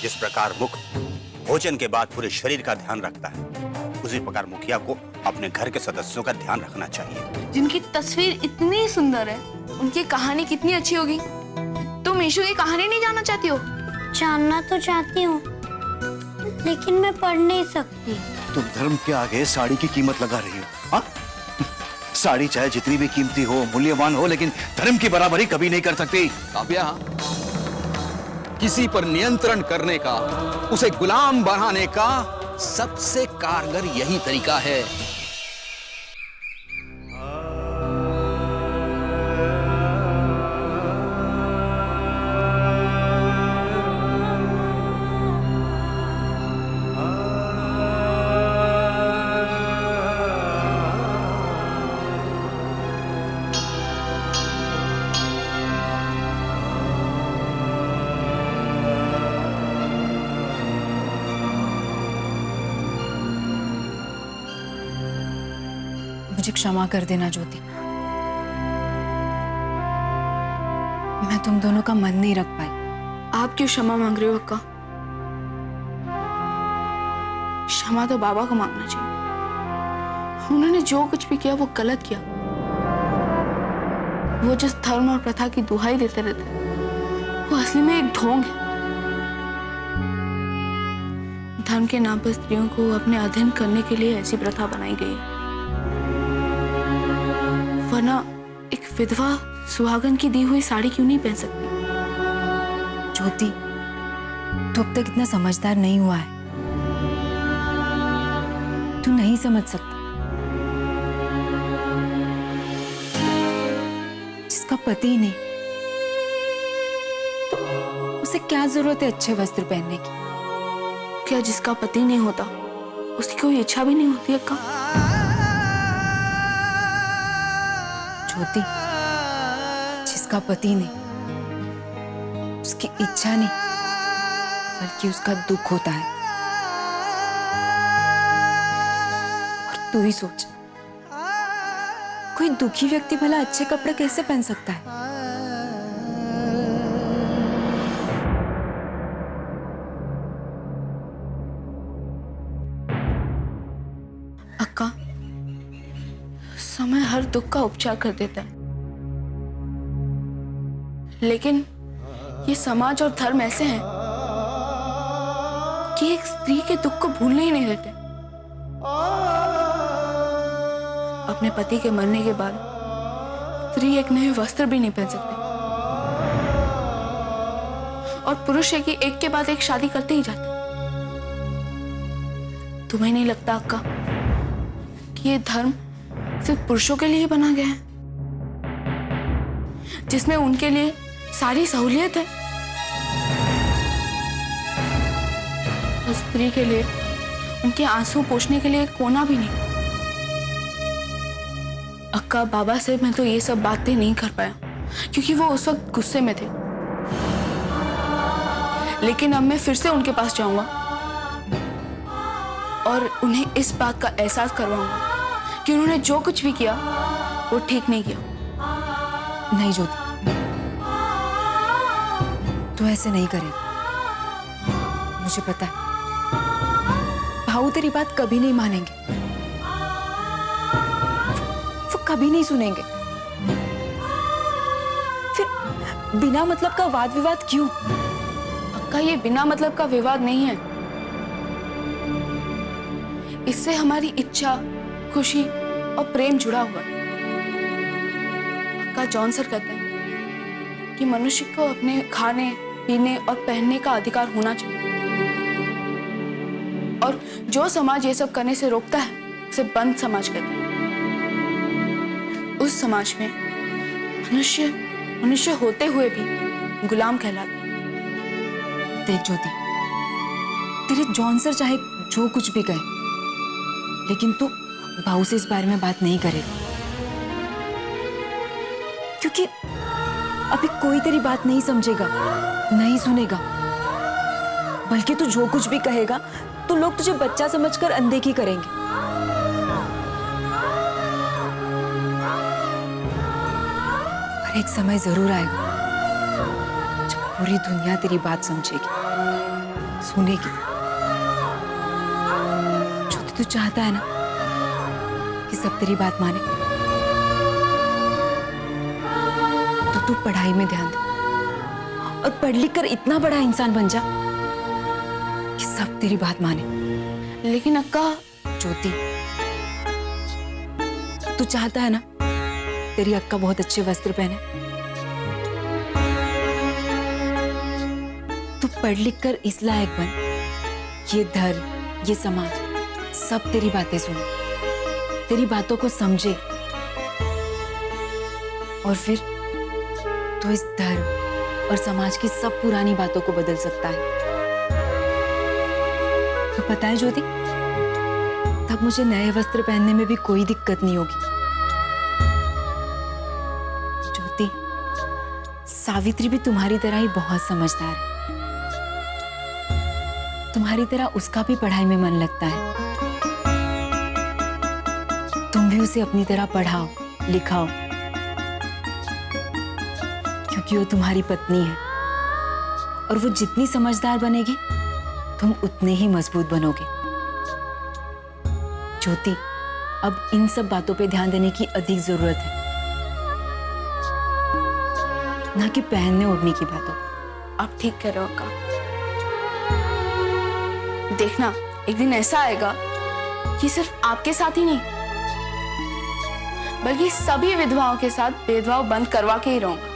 जिस प्रकार मुख भोजन के बाद पूरे शरीर का ध्यान रखता है, उसी प्रकार मुखिया को अपने घर के सदस्यों का ध्यान रखना चाहिए। जिनकी तस्वीर इतनी सुंदर है, उनकी कहानी कितनी अच्छी होगी। तुम मीशू की कहानी नहीं जानना चाहती हो? जानना तो चाहती हूँ, लेकिन मैं पढ़ नहीं सकती। तुम धर्म के आगे साड़ी की कीमत लगा रही हो, हाँ? साड़ी चाहे जितनी भी कीमती हो, मूल्यवान हो, लेकिन धर्म की बराबरी कभी नहीं कर सकती। काव्या, किसी पर नियंत्रण करने का, उसे गुलाम बनाने का सबसे कारगर यही तरीका है। मुझे क्षमा कर देना ज्योति, मैं तुम दोनों का मन नहीं रख पाई। आप क्यों क्षमा मांग रहे हो अक्का? क्षमा तो बाबा को मांगना चाहिए। उन्होंने जो कुछ भी किया वो गलत किया। वो जिस धर्म और प्रथा की दुहाई देते रहते हैं, वो असली में एक ढोंग है। धर्म के नाम पर स्त्रियों को अपने अधीन करने के लिए ऐसी प्रथा बनाई गई है, वरना एक विधवा सुहागन की दी हुई साड़ी क्यों नहीं पहन सकती? ज्योति, तू अब तक इतना समझदार नहीं हुआ है, तू नहीं समझ सकता। जिसका पति नहीं, तो उसे क्या जरूरत है अच्छे वस्त्र पहनने की? क्या जिसका पति नहीं होता उसकी कोई इच्छा भी नहीं होती अक्का? ज्योति, जिसका पति नहीं, उसकी इच्छा नहीं, बल्कि उसका दुख होता है। और तू ही सोच, कोई दुखी व्यक्ति भला अच्छे कपड़े कैसे पहन सकता है? अक्का, समय हर दुख का उपचार कर देता है, लेकिन ये समाज और धर्म ऐसे हैं कि एक स्त्री के दुख को भूलने ही नहीं देते। अपने पति के मरने के बाद स्त्री एक नए वस्त्र भी नहीं पहन सकती, और पुरुष है कि एक के बाद एक शादी करते ही जाते। तुम्हें नहीं लगता अक्का कि ये धर्म सिर्फ पुरुषों के लिए बना गया है, जिसमें उनके लिए सारी सहूलियत है, और स्त्री के लिए उनके आंसू पोंछने के लिए कोना भी नहीं? अक्का, बाबा से मैं तो ये सब बातें नहीं कर पाया क्योंकि वो उस वक्त गुस्से में थे, लेकिन अब मैं फिर से उनके पास जाऊंगा और उन्हें इस बात का एहसास करवाऊंगा कि उन्होंने जो कुछ भी किया वो ठीक नहीं किया। नहीं ज्योति, तू ऐसे नहीं करेगा, मुझे पता है। भाऊ तेरी बात कभी नहीं मानेंगे, वो कभी नहीं सुनेंगे। फिर बिना मतलब का वाद विवाद क्यों? अक्का, ये बिना मतलब का विवाद नहीं है, इससे हमारी इच्छा, खुशी और प्रेम जुड़ा हुआ है। अक्का, जॉन सर कहते हैं कि मनुष्य को अपने खाने, पीने और पहनने का अधिकार होना चाहिए, और जो समाज ये सब करने से रोकता है उसे बंद समाज कहते हैं। उस समाज में मनुष्य होते हुए भी गुलाम कहलाते हैं। देख ज्योति, तेरे जॉन सर चाहे जो कुछ भी कहे, लेकिन तू भाऊ से इस बारे में बात नहीं करेगा, क्योंकि अभी कोई तेरी बात नहीं समझेगा, नहीं सुनेगा। बल्कि तू जो कुछ भी कहेगा तो लोग तुझे बच्चा समझकर अनदेखी करेंगे। पर एक समय जरूर आएगा जब पूरी दुनिया तेरी बात समझेगी। सुनेगी। ज्योति तू चाहता है ना कि सब तेरी बात माने, तो तू पढ़ाई में ध्यान दे और पढ़ लिख कर इतना बड़ा इंसान बन जा कि सब तेरी बात माने। लेकिन अक्का, ज्योति, तू चाहता है ना तेरी अक्का बहुत अच्छे वस्त्र पहने, तू पढ़ लिख कर इस लायक बन, ये धर्म, ये समाज सब तेरी बातें सुने, तेरी बातों को समझे, और फिर तो इस धर्म और समाज की सब पुरानी बातों को बदल सकता है। तो पता है ज्योति, तब मुझे नए वस्त्र पहनने में भी कोई दिक्कत नहीं होगी। ज्योति, सावित्री भी तुम्हारी तरह ही बहुत समझदार है, तुम्हारी तरह उसका भी पढ़ाई में मन लगता है। तुम भी उसे अपनी तरह पढ़ाओ लिखाओ, क्योंकि वो तुम्हारी पत्नी है, और वो जितनी समझदार बनेगी तुम उतने ही मजबूत बनोगे। ज्योति, अब इन सब बातों पे ध्यान देने की अधिक जरूरत है, ना कि पहनने ओढ़ने की बातों। आप ठीक कह रहे हो अक्का। देखना, एक दिन ऐसा आएगा कि सिर्फ आपके साथ ही नहीं, बल्कि सभी विधवाओं के साथ भेदभाव बंद करवा के ही रहूंगा।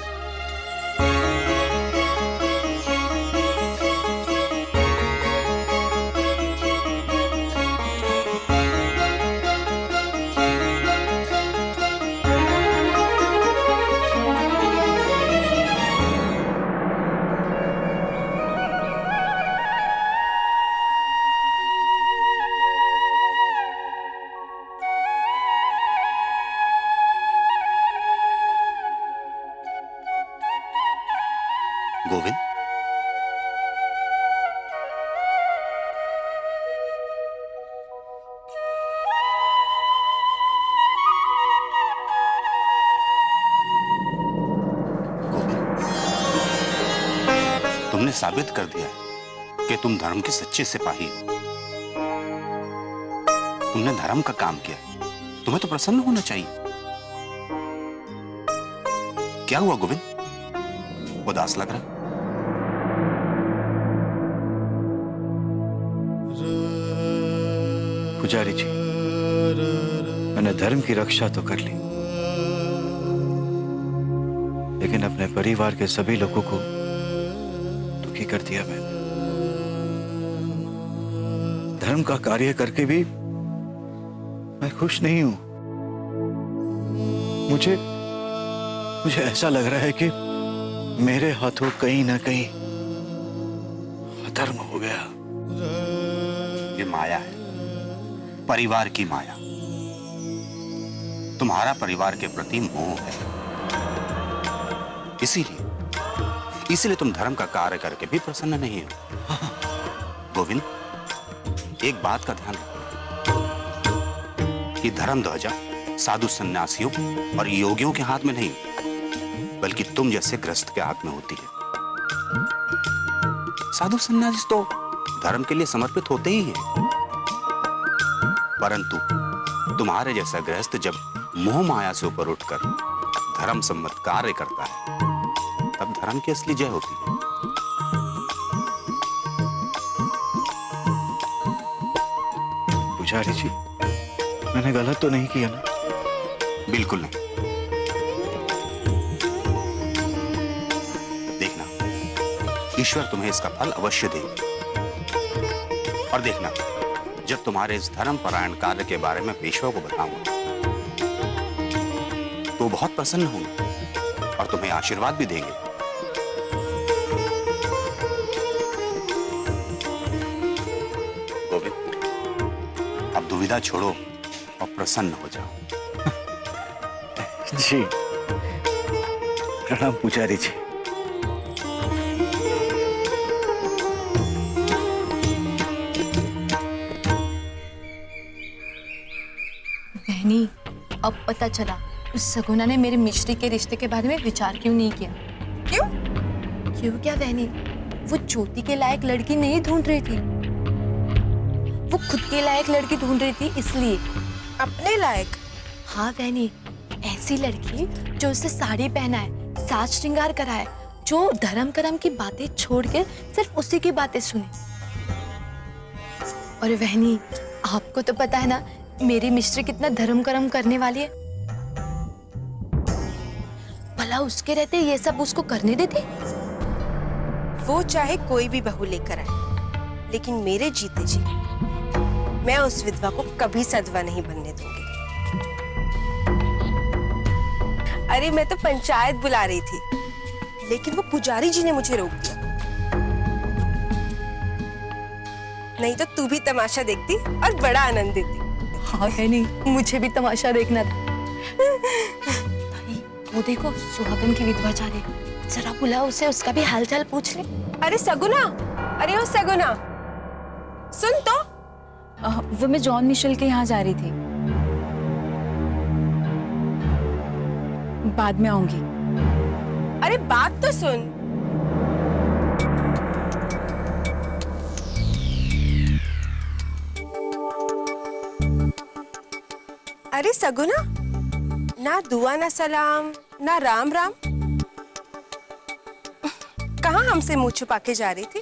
गोविंद, तुमने साबित कर दिया कि तुम धर्म के सच्चे सिपाही हो। तुमने धर्म का काम किया, तुम्हें तो प्रसन्न होना चाहिए। क्या हुआ गोविंद, उदास लग रहा? पुजारी जी, मैंने धर्म की रक्षा तो कर ली, लेकिन अपने परिवार के सभी लोगों को दुखी कर दिया मैंने। धर्म का कार्य करके भी मैं खुश नहीं हूं। मुझे ऐसा लग रहा है कि मेरे हाथों कहीं ना कहीं अधर्म हो गया। ये माया है, परिवार की माया। तुम्हारा परिवार के प्रति मोह है, इसीलिए तुम धर्म का कार्य करके भी प्रसन्न नहीं हो। गोविंद, एक बात का ध्यान रखो कि धर्म ध्वजा साधु सन्यासियों और योगियों के हाथ में नहीं, बल्कि तुम जैसे गृहस्थ के हाथ में होती है। साधु सन्यासी तो धर्म के लिए समर्पित होते ही हैं, परंतु तुम्हारे जैसा गृहस्थ जब मोह माया से ऊपर उठकर धर्म सम्मत कार्य करता है, तब धर्म की असली जय होती है। पुजारी जी, मैंने गलत तो नहीं किया ना? बिल्कुल नहीं। देखना, ईश्वर तुम्हें इसका फल अवश्य देगा। और देखना, जब तुम्हारे इस धर्म परायण कार्य के बारे में पेशवा को बताऊंगा, तो बहुत प्रसन्न होंगे और तुम्हें आशीर्वाद भी देंगे। गोविंद, अब दुविधा छोड़ो और प्रसन्न हो जाओ। जी, प्रणाम पुजारी जी। बहनी, अब पता चला उस सगुना ने मेरे मिश्री के रिश्ते के बारे में विचार क्यों नहीं किया। क्यों क्या बहनी? वो ज्योति के लायक लड़की नहीं ढूंढ रही थी, वो खुद के लायक लड़की ढूंढ रही थी, इसलिए। अपने लायक? हाँ बहनी, ऐसी लड़की जो उसे साड़ी पहनाए, साज श्रृंगार कराए, जो धर्म करम की बातें छोड़ के सिर्फ उसी की बातें सुने। और बहनी, आपको तो पता है ना मेरी मिस्ट्री कितना धर्म करम करने वाली है। भला उसके रहते ये सब उसको करने देते? वो चाहे कोई भी बहू लेकर आए, लेकिन मेरे जीते जी मैं उस विधवा को कभी सधवा नहीं बनने दूंगी। अरे मैं तो पंचायत बुला रही थी, लेकिन वो पुजारी जी ने मुझे रोक दिया। नहीं तो तू भी तमाशा देखती और बड़ा आनंद देती। हाँ बहनी, मुझे भी तमाशा देखना था। भाई, वो देखो सुहागन की विधवा जा रही, जरा बुला उसे, उसका भी हालचाल पूछ ले। अरे सगुना, अरे ओ सगुना, सुन तो। वो मैं जॉन मिशेल के यहाँ जा रही थी, बाद में आऊंगी। अरे बात तो सुन। अरे सगुना, ना दुआ ना सलाम ना राम राम, कहाँ हमसे मुंह छुपा के जा रही थी?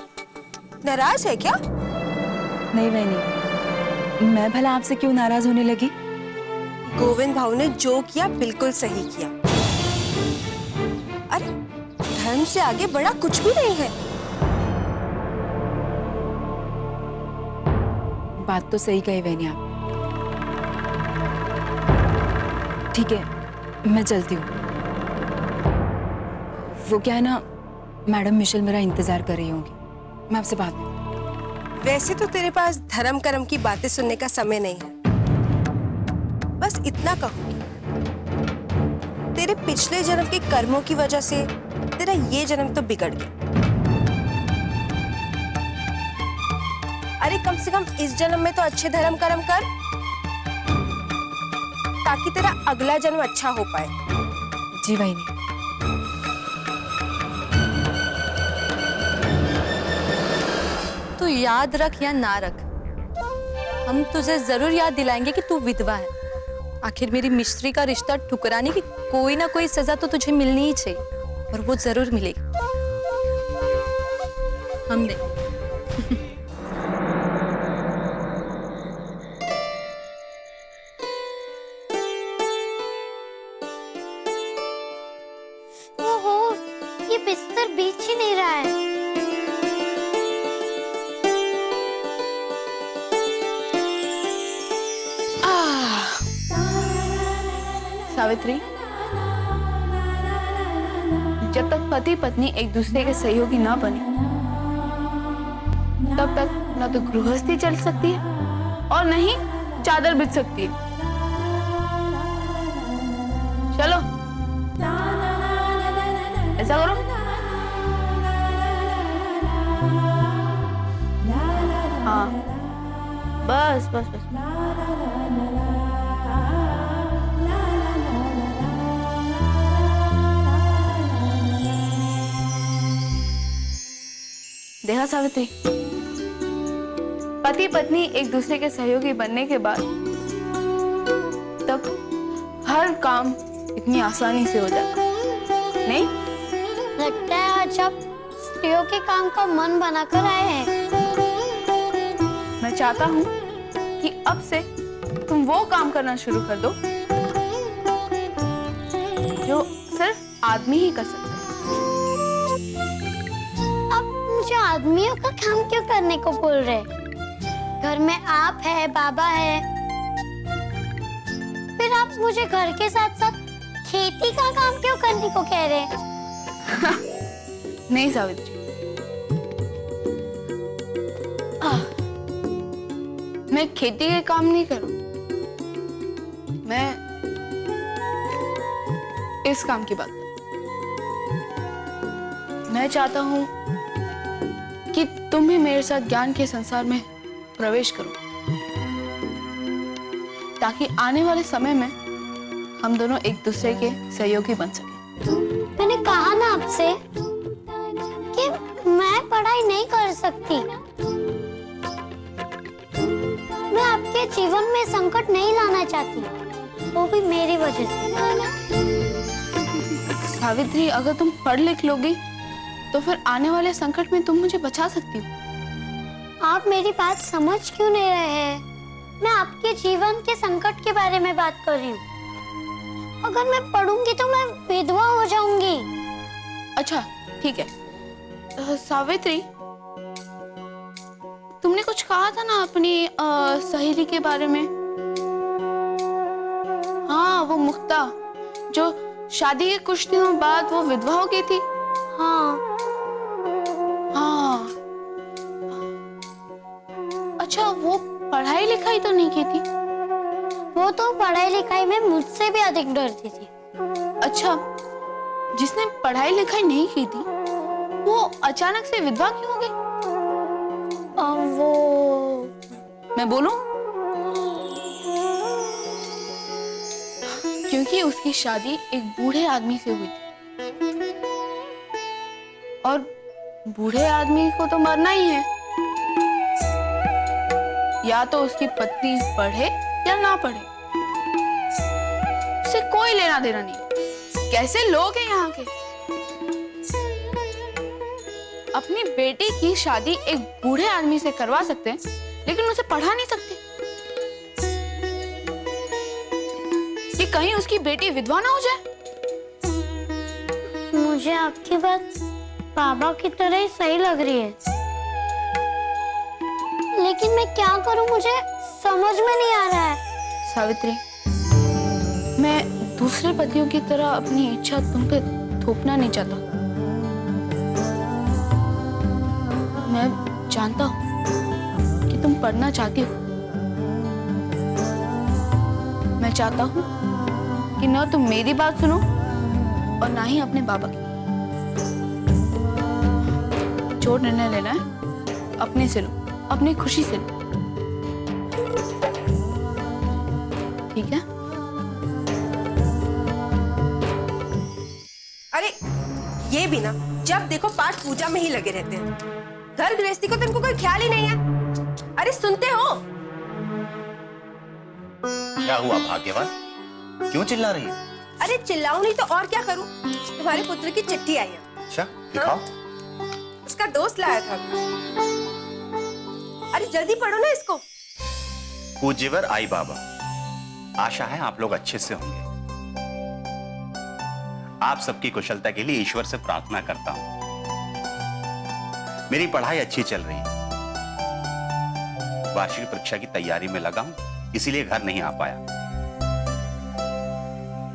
नाराज है क्या? नहीं बहनी, मैं भला आपसे क्यों नाराज होने लगी? गोविंद भाऊ ने जो किया बिल्कुल सही किया। अरे धर्म से आगे बड़ा कुछ भी नहीं है। बात तो सही कही बहनी आप। ठीक है, मैं चलती हूँ। वो क्या है ना, मैडम मिशेल मेरा इंतजार कर रही होंगी, मैं आपसे बात में। वैसे तो तेरे पास धर्म कर्म की बातें सुनने का समय नहीं है। बस इतना कहूंगी, तेरे पिछले जन्म के कर्मों की वजह से तेरा ये जन्म तो बिगड़ गया। अरे कम से कम इस जन्म में तो अच्छे धर्म कर्म कर, ताकि तेरा अगला जन्म अच्छा हो पाए। जी वहीनी। तू याद रख या ना रख, हम तुझे जरूर याद दिलाएंगे कि तू विधवा है। आखिर मेरी मिस्त्री का रिश्ता ठुकराने की कोई ना कोई सजा तो तुझे मिलनी ही चाहिए, और वो जरूर मिलेगी। हम देख। ओहो, ये बिस्तर बीच ही नहीं रहा है। सावित्री, जब तक पति पत्नी एक दूसरे के सहयोगी ना बने, तब तक न तो गृहस्थी चल सकती है और न ही चादर बिछ सकती है। चलो ऐसा करो। हाँ, बस बस बस। देखा सावित्री, पति पत्नी एक दूसरे के सहयोगी बनने के बाद तब हर काम इतनी आसानी से हो जाता, नहीं? लगता है आज आप स्त्रियों के काम का मन बनाकर आए हैं। मैं चाहता हूँ कि अब से तुम वो काम करना शुरू कर दो जो सिर्फ आदमी ही कर सकते हैं। मुझे आदमियों का काम क्यों करने को बोल रहे? घर में आप है, बाबा है, फिर आप मुझे घर के साथ साथ खेती का काम क्यों करने को कह रहे हैं? नहीं सावित्री, मैं खेती के काम नहीं करूं, मैं इस काम की बात करूं। मैं चाहता हूं कि तुम भी मेरे साथ ज्ञान के संसार में प्रवेश करो, ताकि आने वाले समय में हम दोनों एक दूसरे के सहयोगी बन सके। मैंने कहा ना आपसे कि मैं पढ़ाई सकती। मैं आपके जीवन में संकट नहीं लाना चाहती, वो भी मेरी वजह से। सावित्री, अगर तुम पढ़ लिख लोगी तो फिर आने वाले संकट में तुम मुझे बचा सकती हो। आप मेरी बात समझ क्यों नहीं रहे हैं? मैं आपके जीवन के संकट के बारे में बात कर रही हूँ। अगर मैं पढ़ूंगी तो मैं विधवा हो जाऊंगी। अच्छा ठीक है। सावित्री, तुमने कुछ कहा था ना अपनी सहेली के बारे में। हाँ, वो मुक्ता जो शादी के कुछ दिनों बाद वो विधवा हो गई थी। हाँ। हाँ, अच्छा, वो पढ़ाई लिखाई तो नहीं की थी? वो तो पढ़ाई लिखाई में मुझसे भी अधिक डरती थी। अच्छा, जिसने पढ़ाई लिखाई नहीं की थी वो अचानक से विधवा क्यों हो गई? वो मैं बोलूं? क्योंकि उसकी शादी एक बूढ़े आदमी से हुई थी और बूढ़े आदमी को तो मरना ही है। या तो उसकी पत्नी पढ़े या ना पढ़े, उसे कोई लेना देना नहीं। कैसे लोग हैं यहाँ के, अपनी बेटी की शादी एक बूढ़े आदमी से करवा सकते हैं लेकिन उसे पढ़ा नहीं सकते कि कहीं उसकी बेटी विधवा ना हो जाए। मुझे आपकी बात बाबा की तरह ही सही लग रही है, लेकिन मैं क्या करूं, मुझे समझ में नहीं आ रहा है। सावित्री, मैं दूसरे पतियों की तरह अपनी इच्छा तुम पे थोपना नहीं चाहता। मैं जानता हूं कि तुम पढ़ना चाहती हो। मैं चाहता हूं कि न तुम मेरी बात सुनो और ना ही अपने बाबा की। जो निर्णय लेना है अपने से लो, अपनी खुशी से लो, ठीक है? अरे ये भी ना, जब देखो पाठ पूजा में ही लगे रहते हैं। घर गृहस्थी को तो इनको कोई ख्याल ही नहीं है। अरे सुनते हो? क्या हुआ भाग्यवान, क्यों चिल्ला रही है? अरे चिल्लाऊं नहीं तो और क्या करूं? तुम्हारे पुत्र की चिट्ठी आई है। अच्छा, दिखाओ। उसका दोस्त लाया था। अरे जल्दी पढ़ो ना इसको। पूज्यवर आई बाबा, आशा है आप लोग अच्छे से होंगे। आप सबकी कुशलता के लिए ईश्वर से प्रार्थना करता हूं। मेरी पढ़ाई अच्छी चल रही है। वार्षिक परीक्षा की तैयारी में लगा हूं, इसीलिए घर नहीं आ पाया।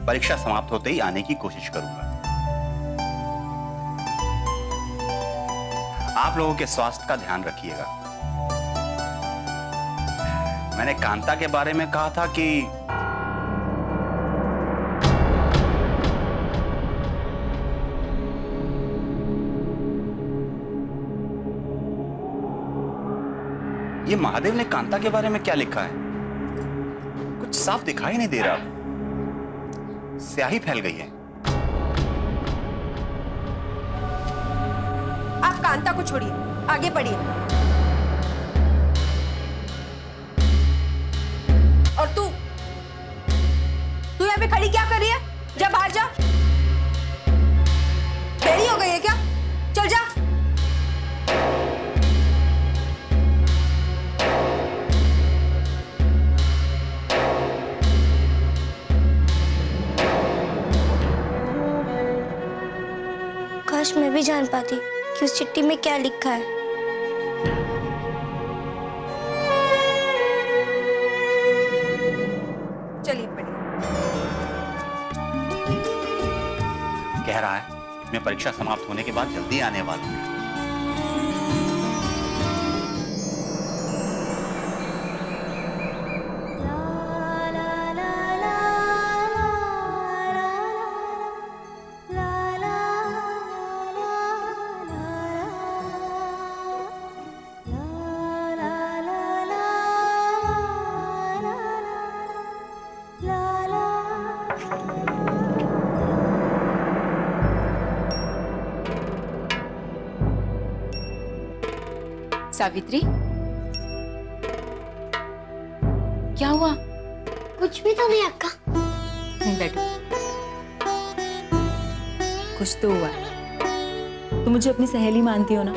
परीक्षा समाप्त होते ही आने की कोशिश करूंगा। आप लोगों के स्वास्थ्य का ध्यान रखिएगा। मैंने कांता के बारे में कहा था कि ये महादेव ने कांता के बारे में क्या लिखा है? कुछ साफ दिखाई नहीं दे रहा। स्याही फैल गई है। आप कांता को छोड़िए, आगे पढ़िए। और तू यहाँ पे खड़ी क्या कर रही है? जा बाहर जा। देरी हो गई है क्या? चल जा। काश मैं भी जान पाती कि उस चिट्ठी में क्या लिखा है। चलिए पढ़िए। कह रहा है मैं परीक्षा समाप्त होने के बाद जल्दी आने वाला हूं। सावित्री, क्या हुआ? कुछ भी तो नहीं अक्का। बैठो। कुछ तो हुआ। तुम मुझे अपनी सहेली मानती हो ना?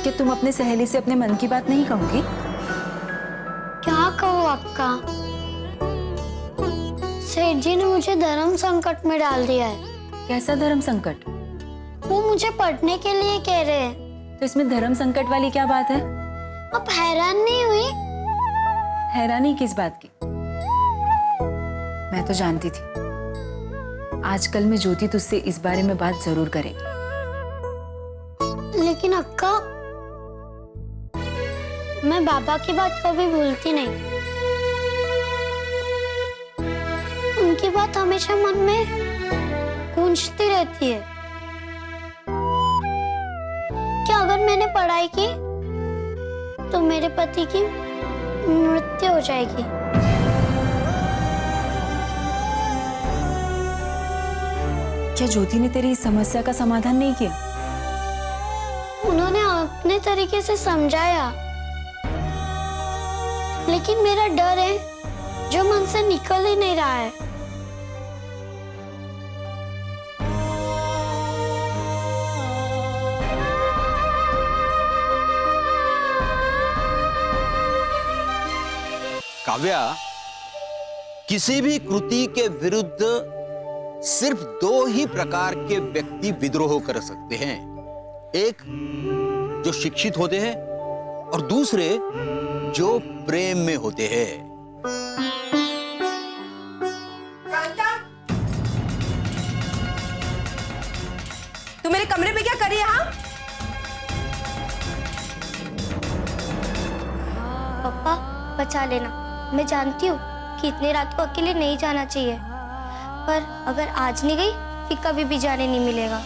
कि तुम अपने सहेली से अपने मन की बात नहीं कहोगी? क्या कहूँ अक्का, सेठ जी ने मुझे धर्म संकट में डाल दिया है। कैसा धर्म संकट? वो मुझे पढ़ने के लिए कह रहे हैं। तो इसमें धर्म संकट वाली क्या बात है? अब हैरान नहीं हुई? हैरानी किस बात की? मैं तो जानती थी आजकल में ज्योति तुझसे इस बारे में बात जरूर करेगी। लेकिन अक्का, मैं बाबा की बात कभी भूलती नहीं। उनकी बात हमेशा मन में गूंजती रहती है कि अगर मैंने पढ़ाई की तो मेरे पति की मृत्यु हो जाएगी। क्या ज्योति ने तेरी इस समस्या का समाधान नहीं किया? उन्होंने अपने तरीके से समझाया, लेकिन मेरा डर है जो मन से निकल ही नहीं रहा है। काव्या, किसी भी कृति के विरुद्ध सिर्फ दो ही प्रकार के व्यक्ति विद्रोह कर सकते हैं। एक जो शिक्षित होते हैं और दूसरे जो प्रेम में होते हैं। तू मेरे कमरे में क्या कर रही है? हाँ, पापा बचा लेना। मैं जानती हूँ कि इतनी रात को अकेले नहीं जाना चाहिए, पर अगर आज नहीं गई फिर कभी भी जाने नहीं मिलेगा।